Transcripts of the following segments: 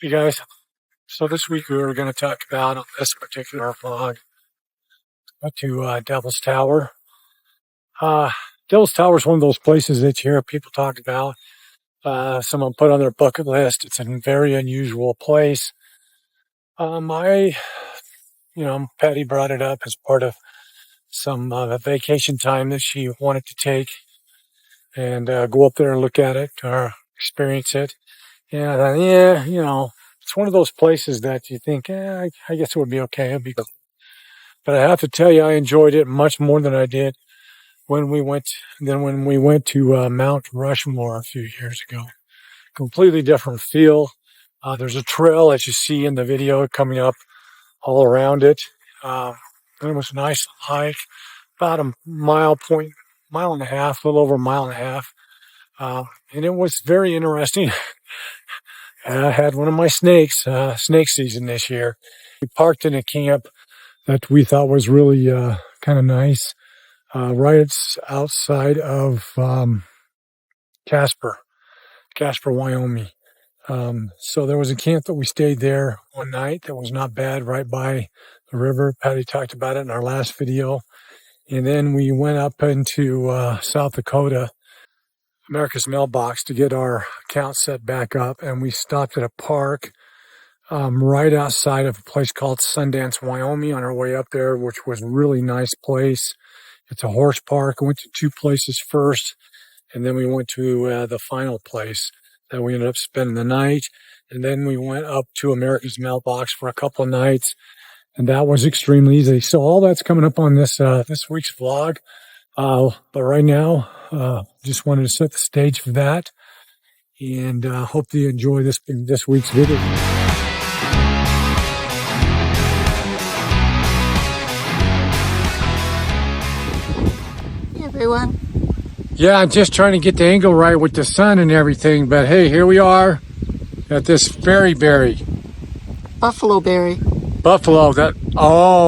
Hey guys, so this week we were going to talk about on this particular vlog to Devil's Tower. Devil's Tower is one of those places that you hear people talk about. Someone put on their bucket list. It's a very unusual place. Patty brought it up as part of some vacation time that she wanted to take and go up there and look at it or experience it. And I thought, it's one of those places that you think, I guess it would be okay. It'd be good. But I have to tell you, I enjoyed it much more than I did when we went to Mount Rushmore a few years ago. Completely different feel. There's a trail, as you see in the video, coming up all around it. And it was a nice hike, about a mile and a half, a little over a mile and a half. And it was very interesting. I had one of my snake season this year. We parked in a camp that we thought was really kind of nice, right outside of Casper, Wyoming. So there was a camp that we stayed there one night that was not bad, right by the river. Patty talked about it in our last video. And then we went up into South Dakota, America's Mailbox, to get our account set back up. And we stopped at a park right outside of a place called Sundance, Wyoming, on our way up there, which was a really nice place. It's a horse park. I went to two places first, and then we went to the final place that we ended up spending the night. And then we went up to America's Mailbox for a couple of nights, and that was extremely easy. So all that's coming up on this week's vlog. But right now, just wanted to set the stage for that, and hope that you enjoy this week's video. Hey everyone. Yeah, I'm just trying to get the angle right with the sun and everything, but hey, here we are at this berry. Buffalo berry. Buffalo,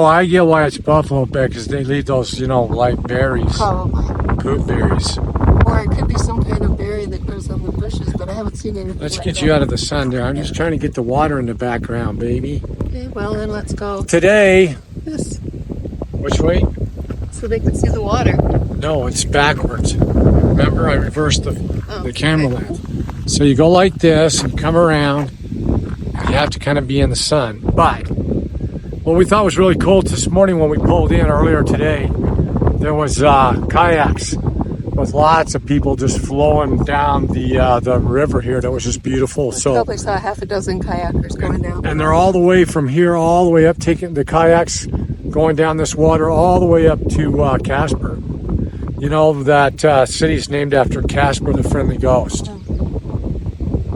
I get why it's buffalo berry, because they leave those, like berries. Probably. Poop berries. Or it could be some kind of berry that grows on the bushes, but I haven't seen anything. Let's get you out of the sun there. I'm just trying to get the water in the background, baby. Okay, well then let's go. Today. Yes. Which way? So they can see the water. No, it's backwards. Remember, I reversed the camera lens. So you go like this and come around. You have to kind of be in the sun. But what we thought was really cool this morning when we pulled in earlier today, there was kayaks with lots of people just flowing down the river here. That was just beautiful. I probably saw half a dozen kayakers going down. And they're all the way from here, all the way up, taking the kayaks, going down this water all the way up to Casper. You know that city's named after Casper the Friendly Ghost.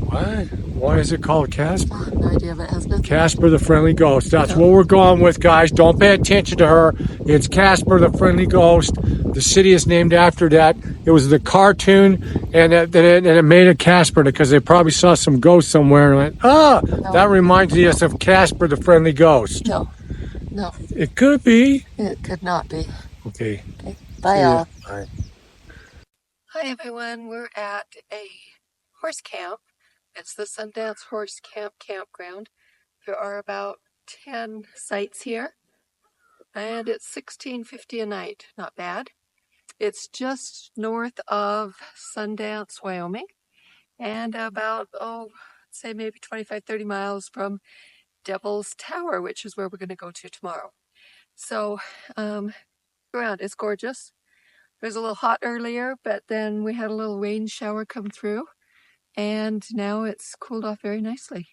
What? Why is it called Casper? I have no idea, but it has nothing. Casper the Friendly Ghost. That's what we're going with, guys. Don't pay attention to her. It's Casper the Friendly Ghost. The city is named after that. It was the cartoon, and it made a Casper because they probably saw some ghost somewhere and went, No. That reminds us of Casper the Friendly Ghost. No. It could be. It could not be. Okay. Bye, all. Bye. Hi, everyone. We're at a horse camp. It's the Sundance Horse Campground. There are about 10 sites here, and it's $16.50 a night. Not bad. It's just north of Sundance, Wyoming, and about, say maybe 25-30 miles from Devil's Tower, which is where we're going to go to tomorrow. So, around, it's gorgeous. It was a little hot earlier, but then we had a little rain shower come through, and now it's cooled off very nicely.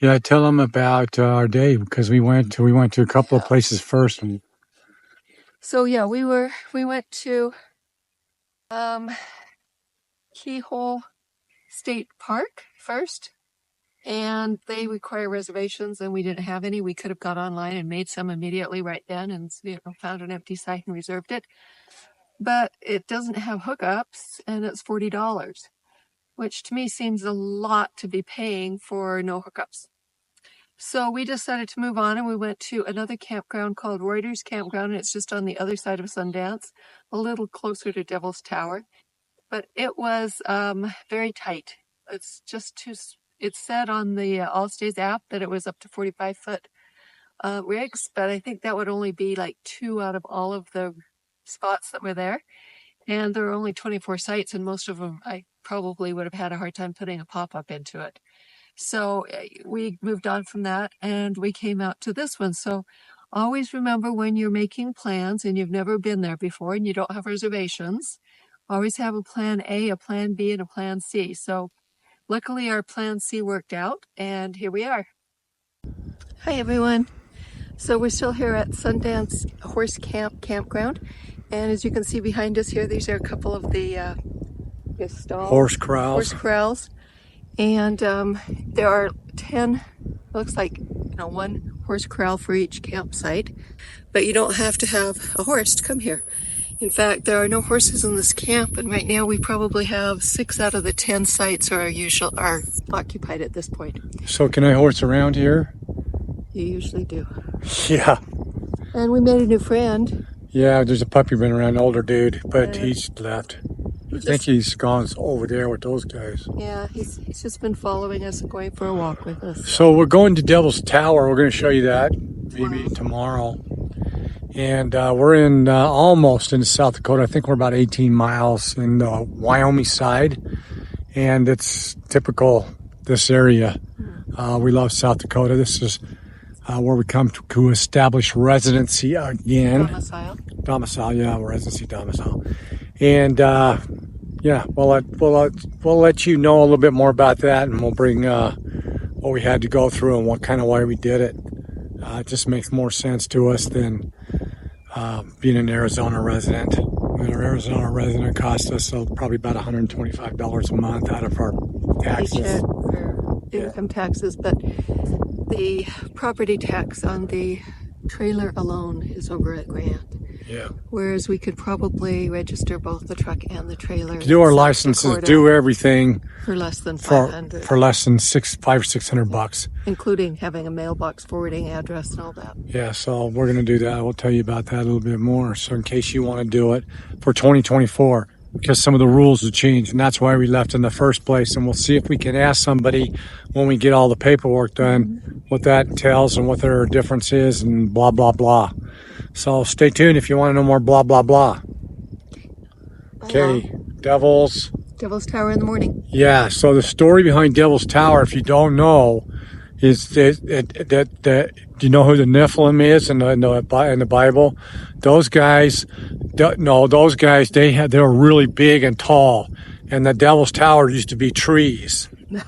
Yeah, tell them about our day, because we went to a couple of places first. So yeah, we went to Keyhole State Park first, and they require reservations, and we didn't have any. We could have got online and made some immediately right then, and found an empty site and reserved it. But it doesn't have hookups, and it's $40, which to me seems a lot to be paying for no hookups. So we decided to move on, and we went to another campground called Reuters Campground, and it's just on the other side of Sundance, a little closer to Devil's Tower. But it was very tight. It's just too it said on the Allstays app that it was up to 45-foot rigs, but I think that would only be like 2 out of all of the spots that were there. And there are only 24 sites, and most of them I probably would have had a hard time putting a pop-up into it. So we moved on from that and we came out to this one. So always remember, when you're making plans and you've never been there before and you don't have reservations, always have a plan A, a plan B, and a plan C. So luckily our plan C worked out, and here we are. Hi everyone. So we're still here at Sundance Horse Campground. And as you can see behind us here, these are a couple of the stalls. Horse corrals. Horse corrals. And there are 10, looks like, 1 horse corral for each campsite. But you don't have to have a horse to come here. In fact, there are no horses in this camp, and right now we probably have 6 out of the 10 sites are occupied at this point. So can I horse around here? You usually do. Yeah. And we made a new friend. Yeah, there's a puppy running around, an older dude, but he's left. I think he's gone over there with those guys. Yeah, he's just been following us and going for a walk with us. So we're going to Devil's Tower. We're going to show you that maybe tomorrow. And we're in almost in South Dakota. I think we're about 18 miles in the Wyoming side. And it's typical this area. We love South Dakota. This is where we come to establish residency again. Domicile, yeah, residency domicile. And yeah, we'll let you know a little bit more about that, and we'll bring what we had to go through and what kind of why we did it. It just makes more sense to us than being an Arizona resident. An Arizona resident cost us probably about $125 a month out of our taxes. Income taxes, but the property tax on the trailer alone is over $1,000. Yeah. Whereas we could probably register both the truck and the trailer. Do our licenses, do everything for less than $500. For less than $500 or $600, including having a mailbox forwarding address and all that. Yeah, so we're going to do that. We'll tell you about that a little bit more. So in case you want to do it for 2024, because some of the rules have changed, and that's why we left in the first place. And we'll see if we can ask somebody when we get all the paperwork done what that entails and what their difference is and blah, blah, blah. So stay tuned if you want to know more blah, blah, blah. Okay, Devil's Tower in the morning. Yeah, so the story behind Devil's Tower, if you don't know, is that do you know who the Nephilim is in the Bible? Those guys, they were really big and tall, and the Devil's Tower used to be trees. No.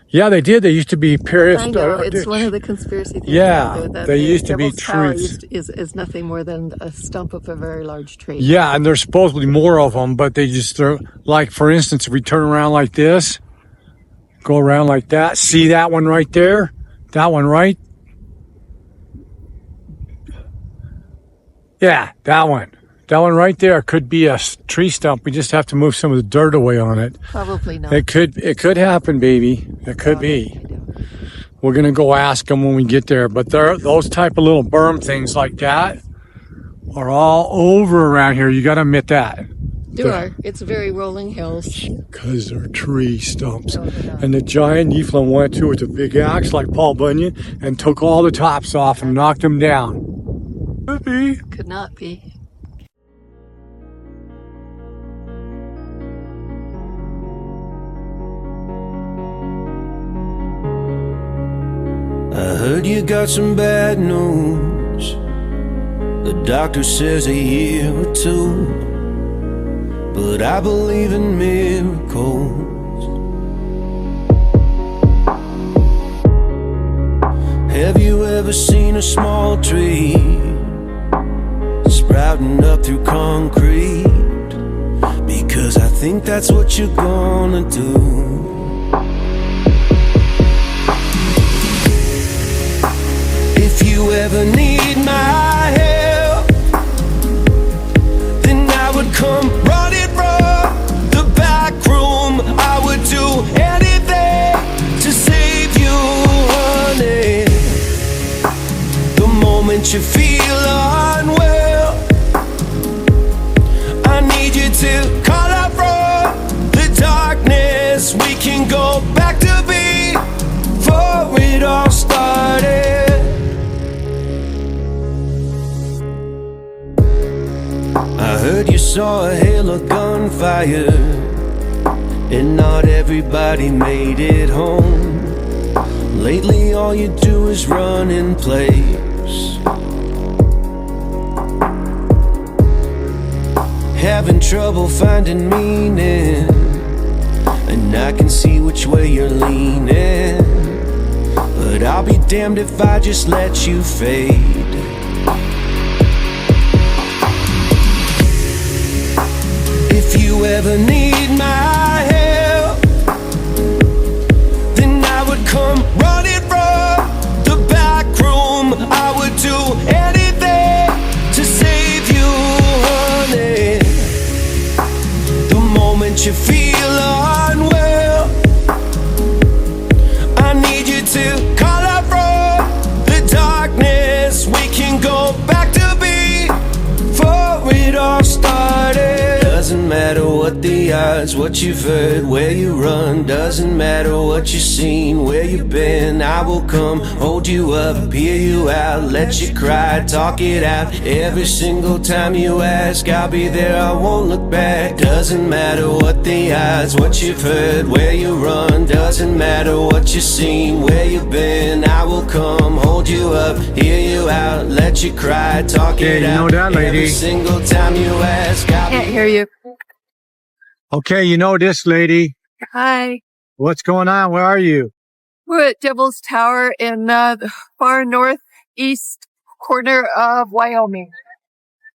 Yeah, they did. They used to be periods. I know, it's one of the conspiracy theories. Yeah, they used to be trees. Is nothing more than a stump of a very large tree. Yeah, and there's supposedly more of them, but they just throw, like, for instance, if we turn around like this, go around like that, see that one right there? That one, right? Yeah, that one. That one right there could be a tree stump. We just have to move some of the dirt away on it. Probably not. It could happen, baby. It could be. We're going to go ask them when we get there. But those type of little berm things like that are all over around here. You got to admit that. There are. It's very rolling hills. Because they're tree stumps. And the giant Nephilim went to with a big axe like Paul Bunyan and took all the tops off and knocked them down. Could be. Could not be. I heard you got some bad news. The doctor says a year or two, but I believe in miracles. Have you ever seen a small tree sprouting up through concrete? Because I think that's what you're gonna do. If you ever need my help, then I would come running from the back room. I would do anything to save you, honey. The moment you feel unwell, I need you to call out from the darkness. We can go back to being saw a hail of gunfire, and not everybody made it home. Lately all you do is run in place, having trouble finding meaning, and I can see which way you're leaning, but I'll be damned if I just let you fade. If you ever need my help, then I would come running from the back room. I would do anything to save you, honey. The moment you feel unwell, I need you to call out from the darkness. We can go back to before it all started. Doesn't matter what the odds, what you've heard, where you run. Doesn't matter what you've seen, where you've been. I will come, hold you up, hear you out, let you cry, talk it out. Every single time you ask, I'll be there, I won't look back. Doesn't matter what the odds, what you've heard, where you run. Doesn't matter what you've seen, where you've been. I will come, hold you up, hear you out, let you cry, talk it out. You know that, lady. Every single time you ask, I'll Can't hear you. Okay, you know this lady. Hi. What's going on? Where are you? We're at Devil's Tower in the far northeast corner of Wyoming.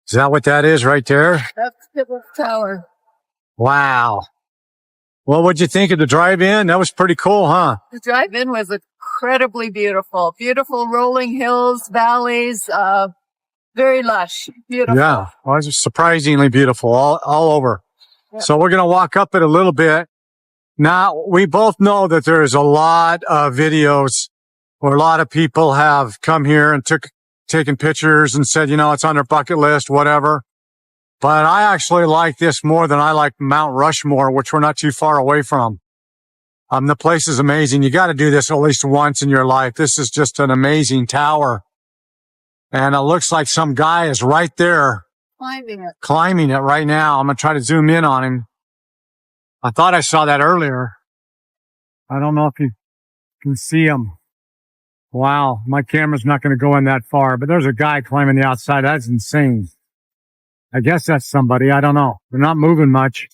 Is that what that is right there? That's Devil's Tower. Wow. Well, what'd you think of the drive-in? That was pretty cool, huh? The drive-in was incredibly beautiful. Beautiful rolling hills, valleys, very lush. Beautiful. Yeah, well, it was surprisingly beautiful all over. Yep. So we're going to walk up it a little bit. Now, we both know that there's a lot of videos where a lot of people have come here and taken pictures and said, you know, it's on their bucket list, whatever. But I actually like this more than I like Mount Rushmore, which we're not too far away from. The place is amazing. You got to do this at least once in your life. This is just an amazing tower. And it looks like some guy is right there climbing it right now. I'm going to try to zoom in on him. I thought I saw that earlier. I don't know if you can see him. Wow, my camera's not going to go in that far, but there's a guy climbing the outside. That's insane. I guess that's somebody. I don't know. They're not moving much.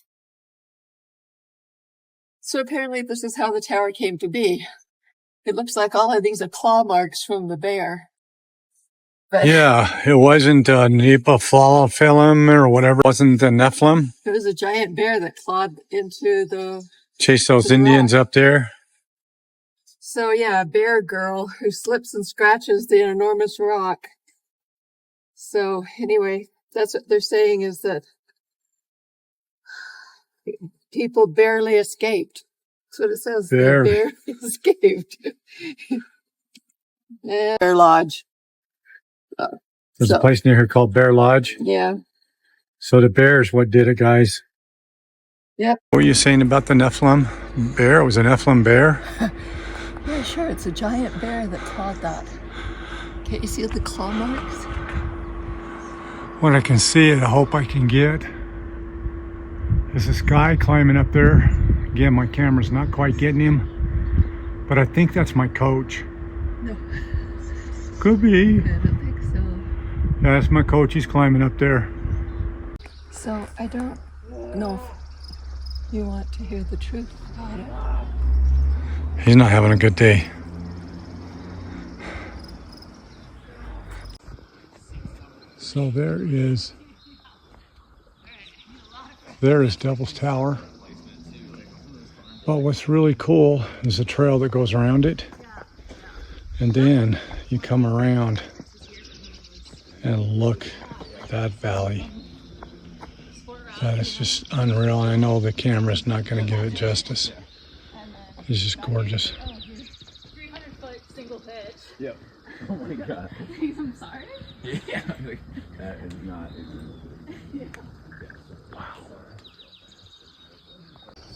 So apparently this is how the tower came to be. It looks like all of these are claw marks from the bear. But Yeah, it wasn't Nephilim or whatever. It wasn't the Nephilim. it was a giant bear that clawed into the... Chase those To the Indians rock. up there. So yeah, a bear girl who slips and scratches the enormous rock. So anyway, that's what they're saying, is that people barely escaped. That's what it says. They Barely. barely escaped. And Bear Lodge. There's So- a place near here called Bear Lodge. Yeah. So the bear's what did it, guys. Yep. What were you saying about the Nephilim bear? It was a Nephilim bear? Yeah, sure. It's a giant bear that clawed that. Can't you see the claw marks? When I can see it, I hope I can get. There's this guy climbing up there. Again, my camera's not quite getting him, but I think that's my coach. No, Could be. I don't think so. Yeah, that's my coach. He's climbing up there. So I don't know if you want to hear the truth about it. He's not having a good day. So there is Devil's Tower. But what's really cool is the trail that goes around it. And then you come around and look at that valley. That is just unreal. And I know the camera's not going to give it justice. It's just gorgeous. 300-foot single pitch. Yep. Oh my god. I'm sorry. Yeah. That is not. Wow.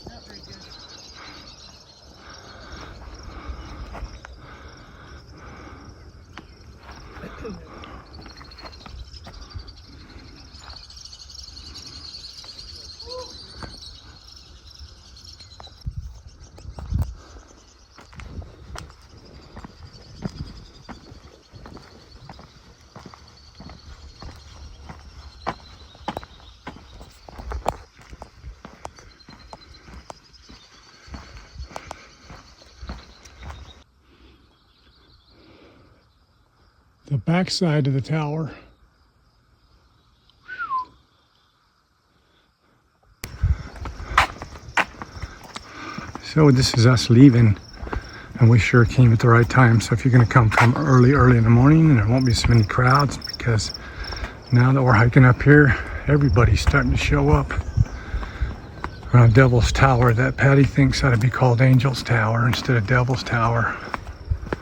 Not very good. the back side of the tower. So this is us leaving, and we sure came at the right time. So if you're going to come early in the morning, and there won't be so many crowds, because now that we're hiking up here, everybody's starting to show up around Devil's Tower that Patty thinks ought to be called Angel's Tower instead of Devil's Tower.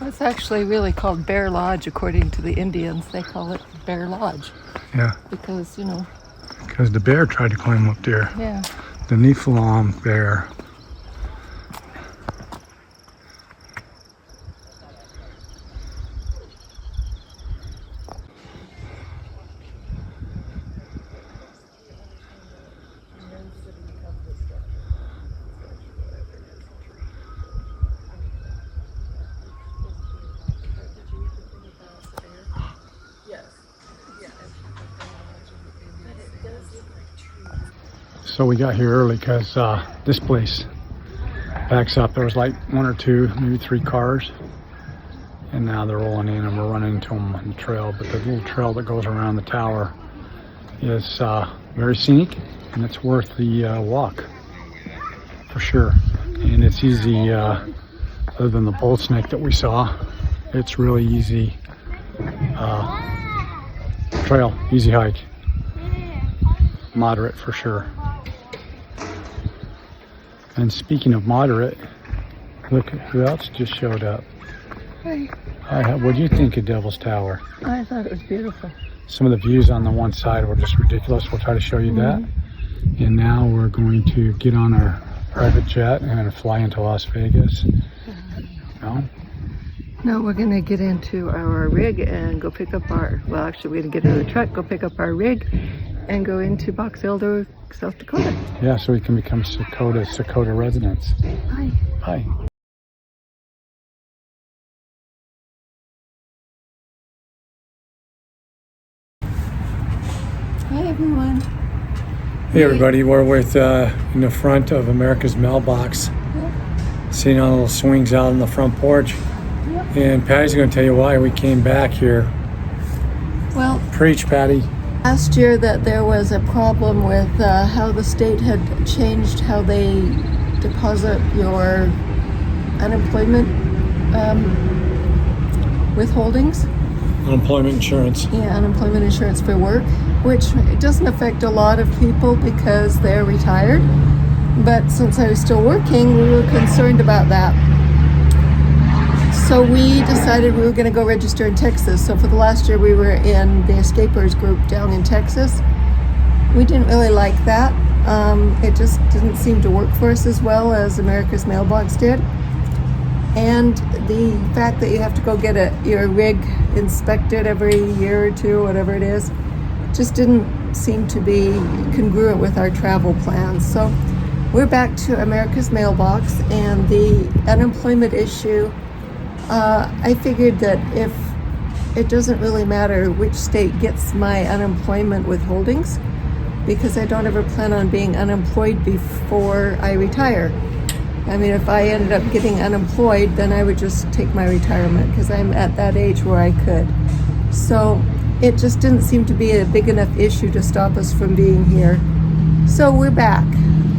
It's actually really called Bear Lodge, according to the Indians. They call it Bear Lodge. Yeah. Because, you know. Because the bear tried to climb up there. Yeah. The Nephilim bear. So we got here early because this place backs up. There was like 1 or 2, maybe 3 cars, and now they're rolling in and we're running into them on the trail. But the little trail that goes around the tower is very scenic, and it's worth the walk for sure. And it's easy, other than the bull snake that we saw, it's really easy trail, easy hike, moderate for sure. And speaking of moderate, look who else just showed up. Hi. Hi, what do you think of Devil's Tower? I thought it was beautiful. Some of the views on the one side were just ridiculous. We'll try to show you that. And now we're going to get on our private jet and fly into Las Vegas. No? No, we're going to get into our rig and go pick up our, well, actually we're going to get into the truck, go pick up our rig, and go into Box Elder, South Dakota. Yeah, so we can become Dakota residents. Hi. Hi. Hi, everyone. Hey, everybody. We're with in the front of America's Mailbox, sitting on little swings out on the front porch. And Patty's going to tell you why we came back here. Well, Preach, Patty. last year that there was a problem with how the state had changed how they deposit your unemployment withholdings. Unemployment insurance. Yeah, unemployment insurance for work, which it doesn't affect a lot of people because they're retired. But since I was still working, we were concerned about that. So we decided we were going to go register in Texas. So for the last year, we were in the Escapers group down in Texas. We didn't really like that. It just didn't seem to work for us as well as America's Mailbox did. And the fact that you have to go get your rig inspected every year or two, whatever it is, just didn't seem to be congruent with our travel plans. So we're back to America's Mailbox, and the unemployment issue, I figured that if it doesn't really matter which state gets my unemployment withholdings, because I don't ever plan on being unemployed before I retire. I mean, if I ended up getting unemployed, then I would just take my retirement because I'm at that age where I could. So it just didn't seem to be a big enough issue to stop us from being here. So we're back,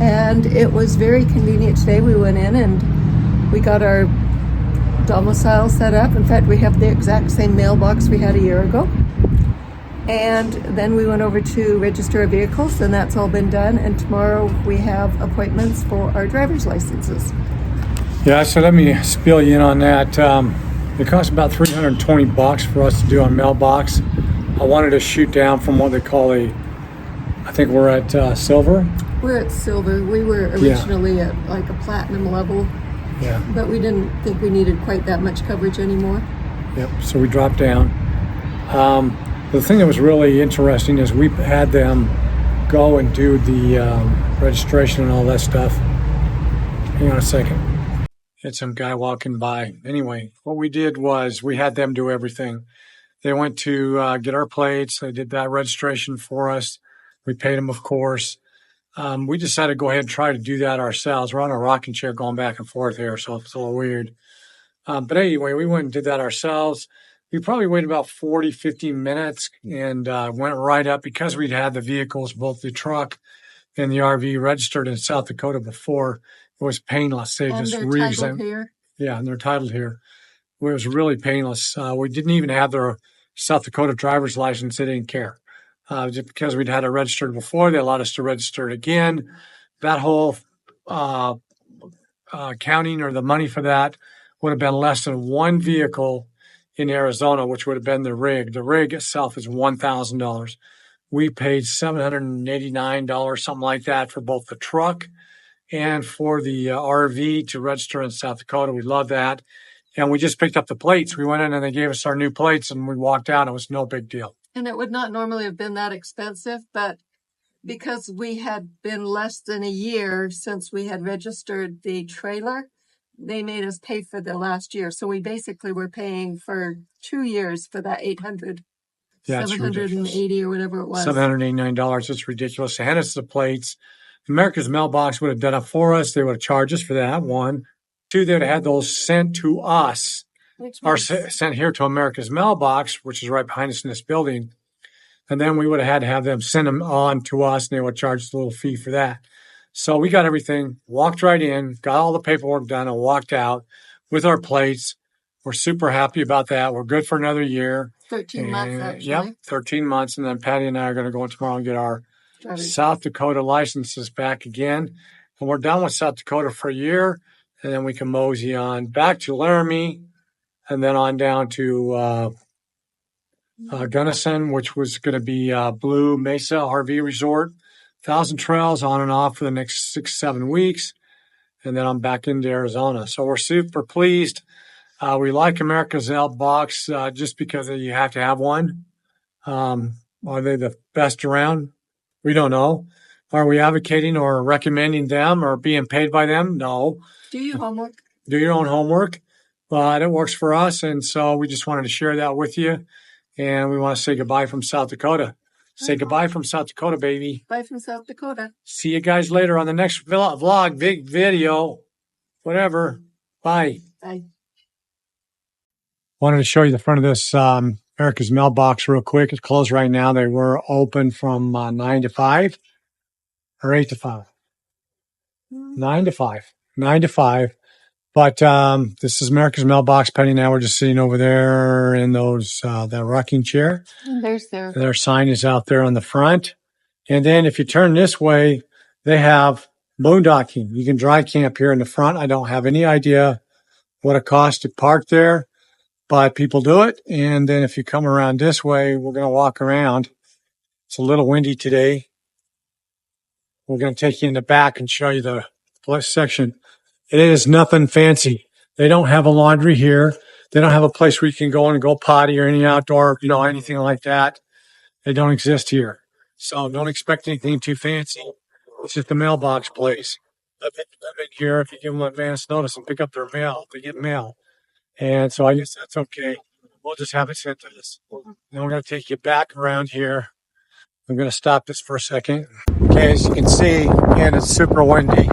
and it was very convenient today. We went in and we got our domicile set up. In fact, we have the exact same mailbox we had a year ago. And then we went over to register our vehicles, and that's all been done. And tomorrow we have appointments for our driver's licenses. Yeah, so let me spill you in on that. It costs about $320 for us to do on Mailbox. I wanted to shoot down from what they call I think we're at Silver. We're at Silver. We were originally at like a platinum level. Yeah. But we didn't think we needed quite that much coverage anymore. Yep, so we dropped down. The thing that was really interesting is we had them go and do the registration and all that stuff. Hang on a second. Had some guy walking by. Anyway, what we did was we had them do everything. They went to get our plates. They did that registration for us. We paid them, of course. We decided to go ahead and try to do that ourselves. We're on a rocking chair going back and forth here, so it's a little weird. But anyway, we went and did that ourselves. We probably waited about 40, 50 minutes and went right up because we'd had the vehicles, both the truck and the RV registered in South Dakota before. It was painless. They And just they're re-examined. titled here. Yeah, and they're titled here. It was really painless. We didn't even have their South Dakota driver's license. They didn't care. Just because we'd had it registered before, they allowed us to register it again. That whole counting or the money for that would have been less than one vehicle in Arizona, which would have been the rig. The rig itself is $1,000. We paid $789, something like that, for both the truck and for the RV to register in South Dakota. We love that. And we just picked up the plates. We went in and they gave us our new plates and we walked out. It was no big deal. And it would not normally have been that expensive, but because we had been less than a year since we had registered the trailer, they made us pay for the last year. So we basically were paying for 2 years for that 800, Yeah, it's 780 or whatever it was. $789. It's ridiculous. They had us the plates. America's Mailbox would have done it for us. They would have charged us for that, one. Two, they would have had those sent to us, or sent here to America's Mailbox, which is right behind us in this building. And then we would have had to have them send them on to us, and they would charge us a little fee for that. So we got everything, walked right in, got all the paperwork done, and walked out with our plates. We're super happy about that. We're good for another year. 13 months, actually. Yep, 13 months. And then Patty and I are going to go in tomorrow and get our South Dakota licenses back again. And we're done with South Dakota for a year. And then we can mosey on back to Laramie and then on down to Gunnison, which was going to be Blue Mesa RV Resort. 1,000 trails on and off for the next 6-7 weeks. And then I'm back into Arizona. So we're super pleased. We like America's Mailbox just because you have to have one. Are they the best around? We don't know. Are we advocating or recommending them or being paid by them? No. Do your homework. Do your own homework. But it works for us. And so we just wanted to share that with you. And we want to say goodbye from South Dakota. Say goodbye from South Dakota, baby. Bye from South Dakota. See you guys later on the next vlog, big video, whatever. Bye. Bye. Wanted to show you the front of this America's Mailbox real quick. It's closed right now. They were open from 9 to 5 or 8 to 5. 9 to 5. 9 to 5. But this is America's Mailbox. Penny and I were just sitting over there in those that rocking chair. And there's Their sign is out there on the front. And then if you turn this way, they have boondocking. You can dry camp here in the front. I don't have any idea what it costs to park there, but people do it. And then if you come around this way, we're going to walk around. It's a little windy today. We're going to take you in the back and show you the section. It is nothing fancy. They don't have a laundry here. They don't have a place where you can go in and go potty or any outdoor, anything like that. They don't exist here. So don't expect anything too fancy. It's just a mailbox place. I've been here if you give them advance notice and pick up their mail. They get mail. And so I guess that's okay. We'll just have it sent to us. Then we're going to take you back around here. I'm going to stop this for a second. Okay, as you can see, again, it's super windy.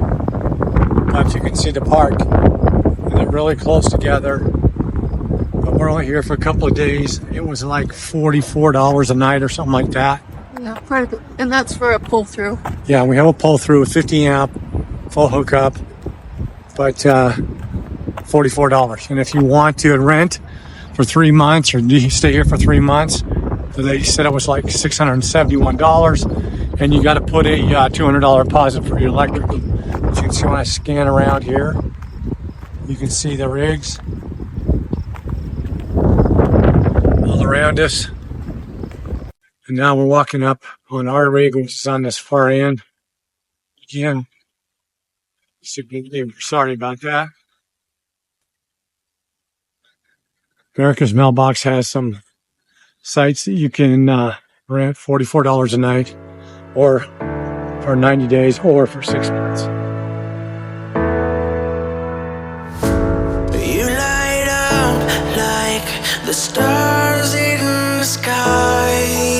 But you can see the park. And they're really close together. But we're only here for a couple of days. It was like $44 a night or something like that. Yeah, and that's for a pull-through. Yeah, we have a pull-through with 50 amp, full hookup, but $44. And if you want to rent for 3 months or you stay here for 3 months, they said it was like $671. And you got to put a $200 deposit for your electric. As you can see when I scan around here, you can see the rigs all around us. And now we're walking up on our rig, which is on this far end. Again, sorry about that. America's Mailbox has some sites that you can rent $44 a night, or for 90 days, or for 6 months. You light up like the stars in the sky.